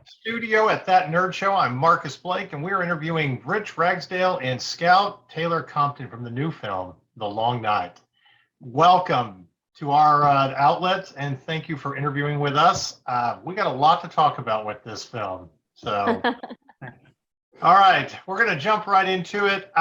Studio at That Nerd Show. I'm Marcus Blake, and we're interviewing Rich Ragsdale and Scout Taylor-Compton from the new film, The Long Night. Welcome to our outlet, and thank you for interviewing with us. We got a lot to talk about with this film. So, all right, we're going to jump right into it.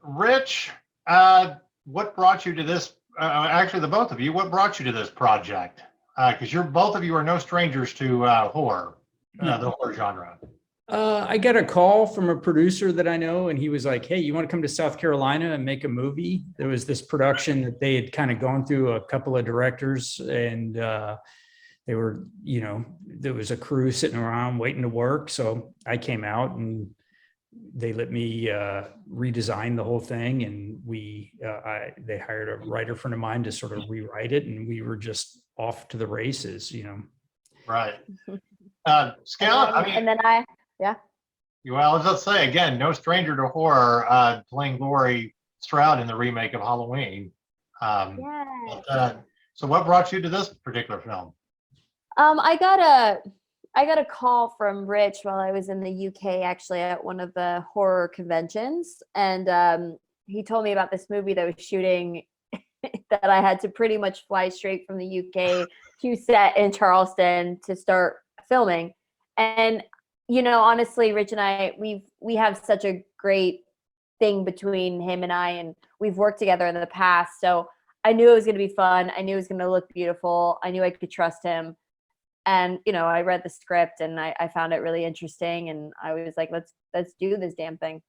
Rich, what brought you to this? Actually, the both of you, what brought you to this project? Because both of you are no strangers to horror, the horror genre. I got a call from a producer that I know, and he was like, "Hey, you want to come to South Carolina and make a movie?" There was this production that they had kind of gone through a couple of directors, and they were, there was a crew sitting around waiting to work. So I came out, and they let me redesign the whole thing, and they hired a writer friend of mine to sort of rewrite it, and we were just off to the races, Right. Scout, Well, as I say, again, no stranger to horror, playing Laurie Stroud in the remake of Halloween. So what brought you to this particular film? I got a call from Rich while I was in the UK, actually, at one of the horror conventions. And he told me about this movie that was shooting that I had to pretty much fly straight from the UK to set in Charleston to start filming. And, honestly, Rich and I, we have such a great thing between him and I, and we've worked together in the past. So I knew it was going to be fun. I knew it was going to look beautiful. I knew I could trust him. And, I read the script and I found it really interesting. And I was like, let's do this damn thing.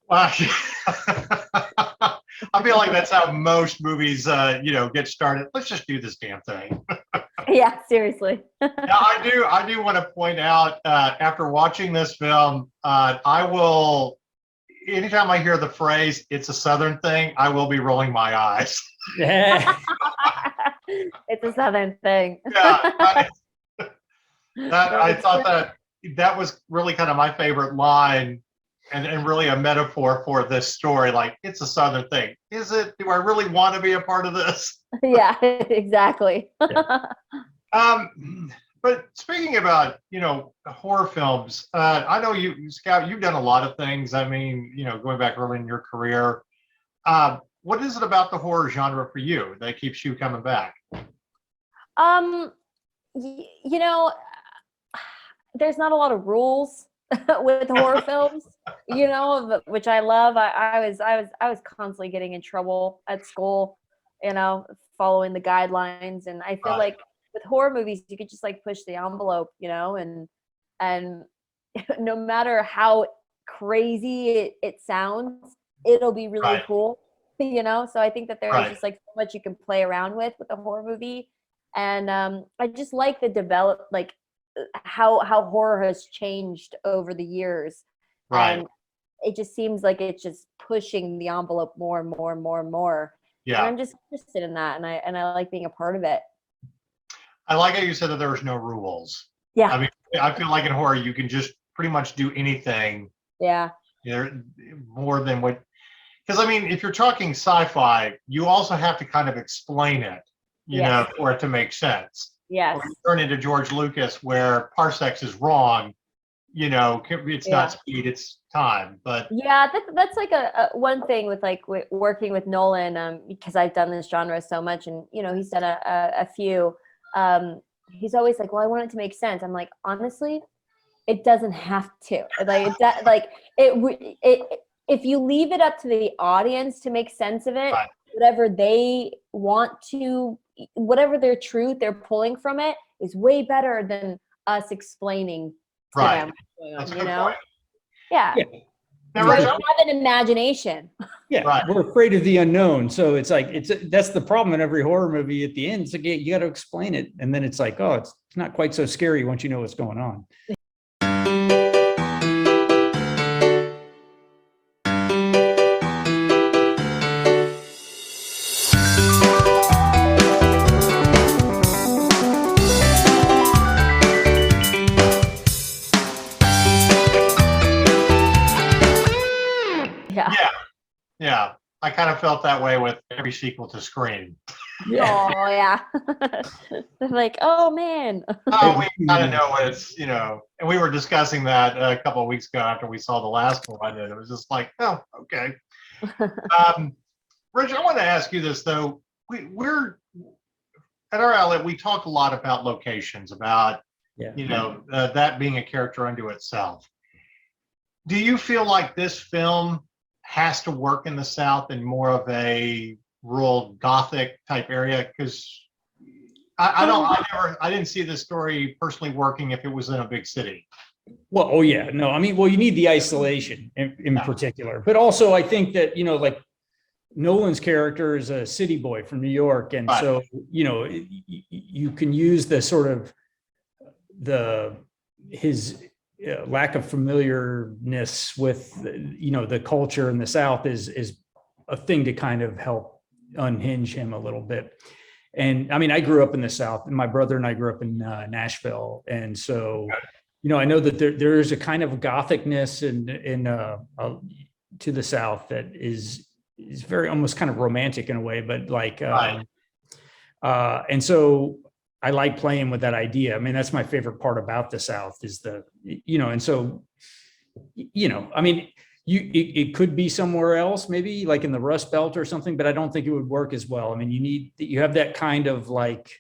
Wow. I feel like that's how most movies, get started. Let's just do this damn thing. Yeah, seriously. Now, I do want to point out, after watching this film, anytime I hear the phrase, it's a Southern thing, I will be rolling my eyes. Yeah. It's a Southern thing. Yeah. I thought that was really kind of my favorite line. And really a metaphor for this story, like, it's a Southern thing. Is it? Do I really want to be a part of this? Yeah, exactly. Yeah. But speaking about, horror films, I know you, Scout, you've done a lot of things. I mean, going back early in your career, what is it about the horror genre for you that keeps you coming back? There's not a lot of rules with horror films, which I love. I was constantly getting in trouble at school, following the guidelines. And I feel like with horror movies, you could just like push the envelope, and no matter how crazy it sounds, it'll be really cool, So I think that there's just like so much you can play around with a horror movie. And I just like how horror has changed over the years. Right. And it just seems like it's just pushing the envelope more and more and more and more. Yeah. And I'm just interested in that, and I like being a part of it. I like how you said that there was no rules. Yeah. I mean, I feel like in horror you can just pretty much do anything. Yeah. More than what, because I mean, if you're talking sci-fi, you also have to kind of explain it, for it to make sense. Yes. Or you turn into George Lucas, where parsecs is wrong. It's not speed, it's time. But yeah, that's like a one thing with working with Nolan, because I've done this genre so much, and he's done a few. He's always like, well, I want it to make sense. I'm like, honestly, it doesn't have to. If you leave it up to the audience to make sense of it, whatever they want to, whatever their truth they're pulling from it is way better than us explaining to them. That's a good point. Yeah. You have an imagination. Yeah, we're afraid of the unknown. So it's like that's the problem in every horror movie. At the end, it's like you got to explain it, and then it's like, oh, it's not quite so scary once you know what's going on. Yeah. I kind of felt that way with every sequel to Scream. Yeah. Oh yeah. They're like, oh man. Oh, we kind of know what it's, and we were discussing that a couple of weeks ago after we saw the last one, and it was just like, oh, okay. Rich, I want to ask you this though. We're at our outlet, we talk a lot about locations, about that being a character unto itself. Do you feel like this film has to work in the South in more of a rural Gothic type area? Because I didn't see this story personally working if it was in a big city. Well, oh yeah, no, I mean, well, you need the isolation in particular, but also I think that, like Nolan's character is a city boy from New York. And Right. So, you can use the sort of his lack of familiarness with, the culture in the South is a thing to kind of help unhinge him a little bit. And I mean, I grew up in the South, and my brother and I grew up in Nashville. And so, I know that there is a kind of gothicness to the South that is very almost kind of romantic in a way, but like, Right. And so I like playing with that idea. I mean, that's my favorite part about the South is and so, I mean, it could be somewhere else, maybe like in the Rust Belt or something, but I don't think it would work as well. I mean, you have that kind of like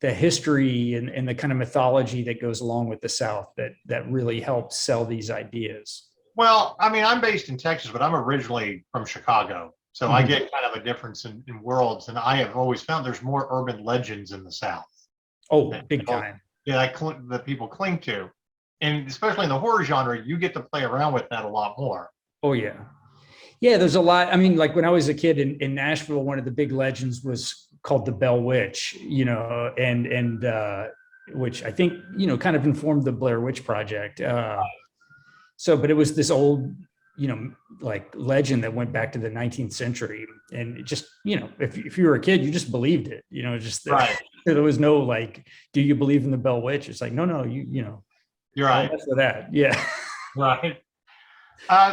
the history and the kind of mythology that goes along with the South that really helps sell these ideas. Well, I mean, I'm based in Texas, but I'm originally from Chicago. So I get kind of a difference in worlds. And I have always found there's more urban legends in the South. Oh, big time. Yeah, that people cling to. And especially in the horror genre, you get to play around with that a lot more. Oh, yeah. Yeah, there's a lot. I mean, like when I was a kid in Nashville, one of the big legends was called the Bell Witch, and which I think, kind of informed the Blair Witch Project. But it was this old, like legend that went back to the 19th century. And it just, if you were a kid, you just believed it, Right. There was no like, do you believe in the Bell Witch? It's like, no, You're right. That's for that. Yeah. Right.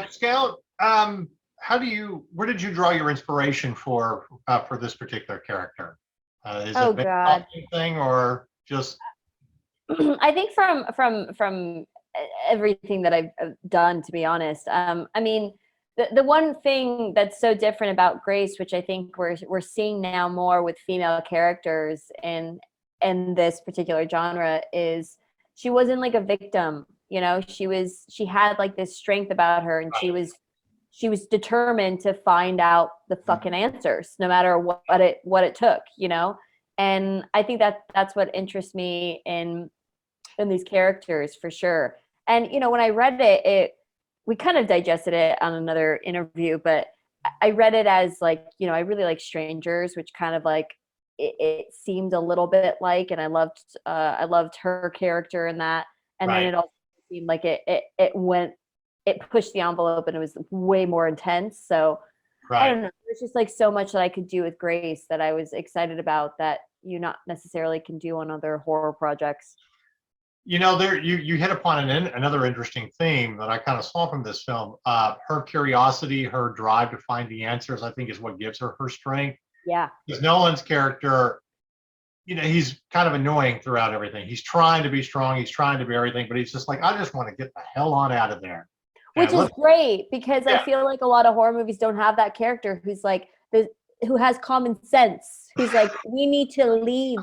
Scout, where did you draw your inspiration for this particular character? Is it based on anything or just? I think from everything that I've done, to be honest. I mean, the one thing that's so different about Grace, which I think we're seeing now more with female characters in this particular genre, is she wasn't like a victim. She had like this strength about her, and she was determined to find out the fucking answers, no matter what it took. And I think that's what interests me in these characters for sure. And when I read it, we kind of digested it on another interview, but I read it as like, I really like Strangers, which kind of like it seemed a little bit like, and I loved her character in that. And then it also seemed like it pushed the envelope, and it was way more intense. So I don't know. There's just like so much that I could do with Grace that I was excited about that you not necessarily can do on other horror projects. There you hit upon another interesting theme that I kind of saw from this film. Her curiosity, her drive to find the answers, I think, is what gives her strength. Yeah. Because Nolan's character, he's kind of annoying throughout everything. He's trying to be strong, he's trying to be everything, but he's just like, I just want to get the hell on out of there. Which is great, because I feel like a lot of horror movies don't have that character who's like who has common sense. Who's like, we need to leave.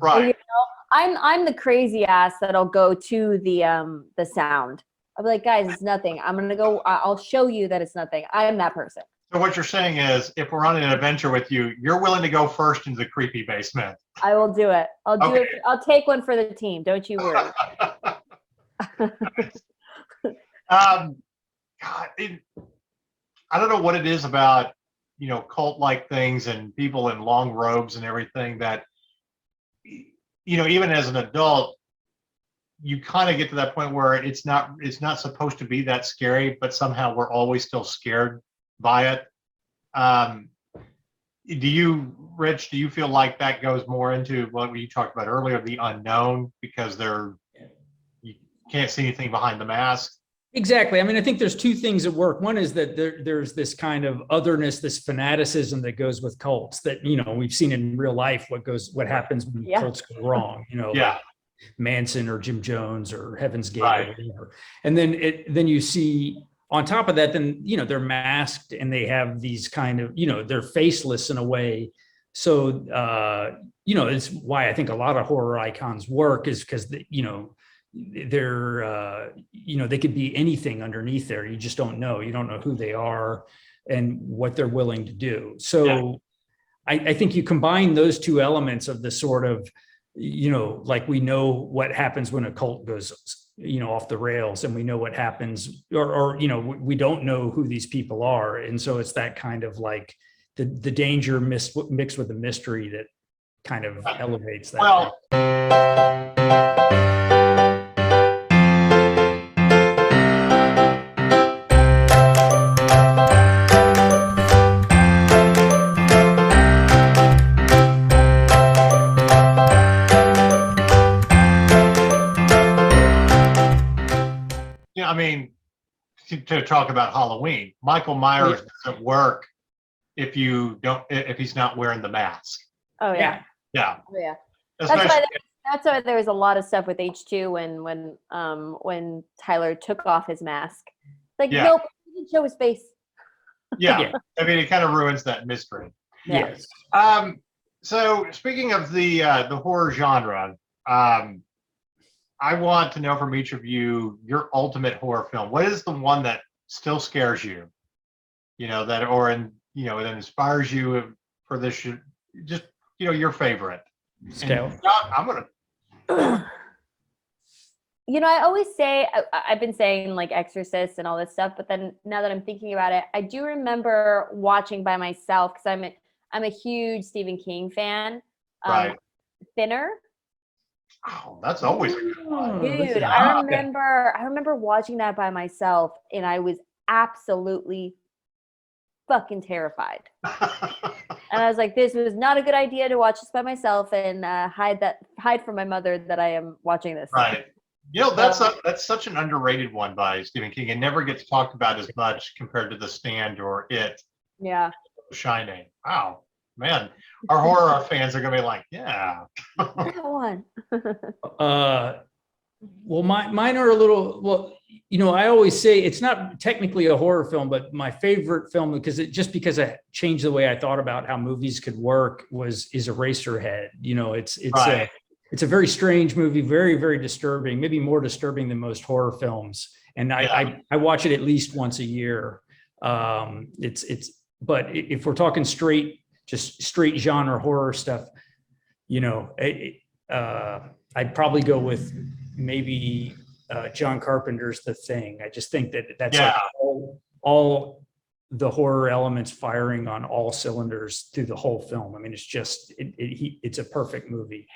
Right. I'm the crazy ass that'll go to the sound. I'll be like, guys, it's nothing. I'm gonna go. I'll show you that it's nothing. I am that person. So what you're saying is, if we're on an adventure with you, you're willing to go first into the creepy basement. I will do it. I'll do it. I'll take one for the team. Don't you worry. God, I don't know what it is about, cult-like things and people in long robes and everything that, even as an adult, you kind of get to that point where it's not supposed to be that scary, but somehow we're always still scared by it. Rich, do you feel like that goes more into what we talked about earlier, the unknown, because you can't see anything behind the mask? Exactly. I mean, I think there's two things at work. One is that there's this kind of otherness, this fanaticism that goes with cults that, we've seen in real life what happens when cults go wrong, like Manson or Jim Jones or Heaven's Gate or whatever. And then you see on top of that, then, they're masked and they have these kind of, they're faceless in a way. So, it's why I think a lot of horror icons work is because, they're they could be anything underneath there. You just don't know. You don't know who they are and what they're willing to do. So I think you combine those two elements of the sort of, like we know what happens when a cult goes, off the rails, and we know what happens, or we don't know who these people are. And so it's that kind of like the danger mixed with the mystery that kind of elevates that. Well, I mean, to talk about Halloween, Michael Myers doesn't work if he's not wearing the mask. Oh yeah. Yeah. Oh, yeah. That's why there was a lot of stuff with H2 when Tyler took off his mask. Like, nope, he didn't show his face. Yeah. I mean, it kind of ruins that mystery. Yes. So speaking of the horror genre, I want to know from each of you your ultimate horror film. What is the one that still scares you? That inspires you for this. Just your favorite. Scale. I'm gonna. I always say I've been saying like Exorcist and all this stuff, but then now that I'm thinking about it, I do remember watching by myself because I'm a huge Stephen King fan. Right. Thinner. Oh, that's always a good one. Dude, I remember watching that by myself, and I was absolutely fucking terrified. And I was like, this was not a good idea to watch this by myself and hide from my mother that I am watching this. Right. That's such an underrated one by Stephen King. It never gets talked about as much compared to The Stand or It. Yeah. Shining. Wow. Man, our horror fans are gonna be like, yeah. That one. Well, mine are a little. I always say it's not technically a horror film, but my favorite film because I changed the way I thought about how movies could work is Eraserhead. It's a very strange movie, very, very disturbing, maybe more disturbing than most horror films. And I watch it at least once a year. But if we're talking straight genre horror stuff, I'd probably go with maybe John Carpenter's The Thing. I just think that's like all the horror elements firing on all cylinders through the whole film. I mean, it's just it's a perfect movie.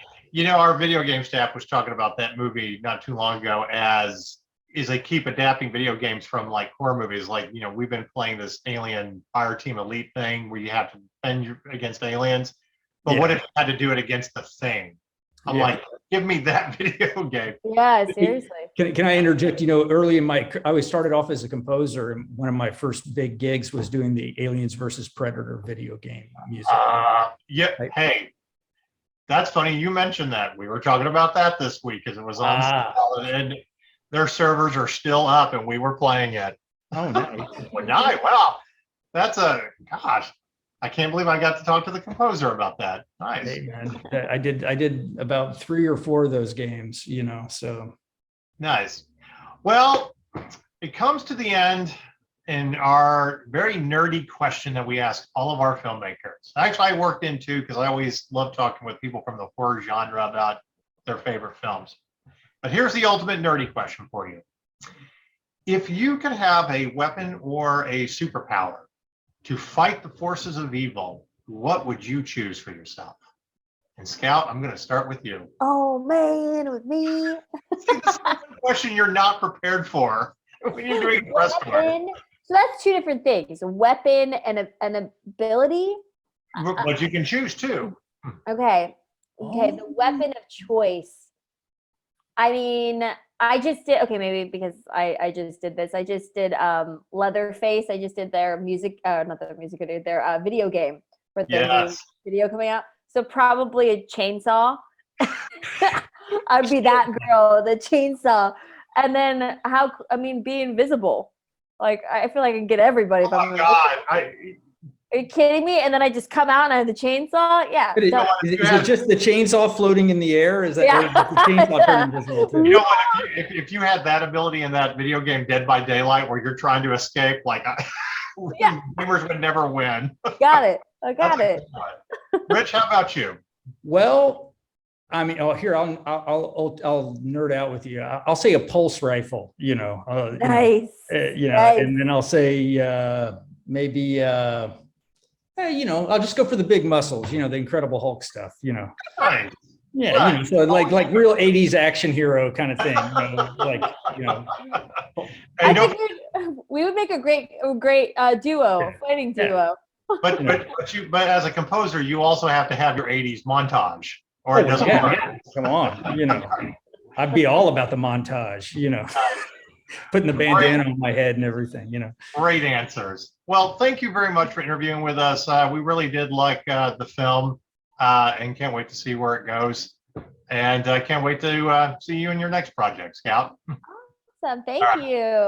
Our video game staff was talking about that movie not too long ago as they keep adapting video games from like horror movies. Like, we've been playing this Alien Fire Team Elite thing where you have to defend against aliens. But what if you had to do it against The Thing? I'm like, give me that video game. Yeah, seriously. Can I interject? Early in I always started off as a composer, and one of my first big gigs was doing the Aliens versus Predator video game music. Hey, that's funny you mentioned that. We were talking about that this week because it was on sale, and their servers are still up, and we were playing it. Oh, nice. Nice. Wow, that's gosh. I can't believe I got to talk to the composer about that. Nice. Hey, man. I did about 3 or 4 of those games, so. Nice. Well, it comes to the end in our very nerdy question that we ask all of our filmmakers. Actually, I worked in too, because I always love talking with people from the horror genre about their favorite films. But here's the ultimate nerdy question for you. If you could have a weapon or a superpower to fight the forces of evil, what would you choose for yourself? And Scout, I'm going to start with you. Oh man, with me. See, this is a question you're not prepared for when you're doing press work. So that's 2 different things: a weapon and an ability. But you can choose too. Okay. The weapon of choice. I mean, I just did, okay, maybe because I just did this. I just did Leatherface. I just did their music, not their music video, their video game for their new Yes. video coming out. So probably a chainsaw. I'd be that girl, the chainsaw. And then be invisible. Like, I feel like I can get everybody if Oh I'm my invisible. God. Are you kidding me? And then I just come out and I have the chainsaw? Yeah. But done. is it just the chainsaw floating in the air? Is that Yeah. or is the chainsaw turning invisible too? You know what? If you had that ability in that video game Dead by Daylight where you're trying to escape, like Yeah. gamers would never win. Got it. I got That's it. a good one. Rich, how about you? Well, I mean, here I'll nerd out with you. I'll say a pulse rifle. Nice. Nice. And then I'll say maybe I'll just go for the big muscles. The Incredible Hulk stuff. Nice. Yeah, Right. so like real '80s action hero kind of thing. Hey, I don't- think we would make a great duo, fighting duo. but as a composer, you also have to have your '80s montage, or it doesn't work. Come on, I'd be all about the montage. Putting the bandana on my head and everything. Great answers. Well, thank you very much for interviewing with us. We really did like the film, and can't wait to see where it goes. And I can't wait to see you in your next project, Scout. Awesome. Thank you.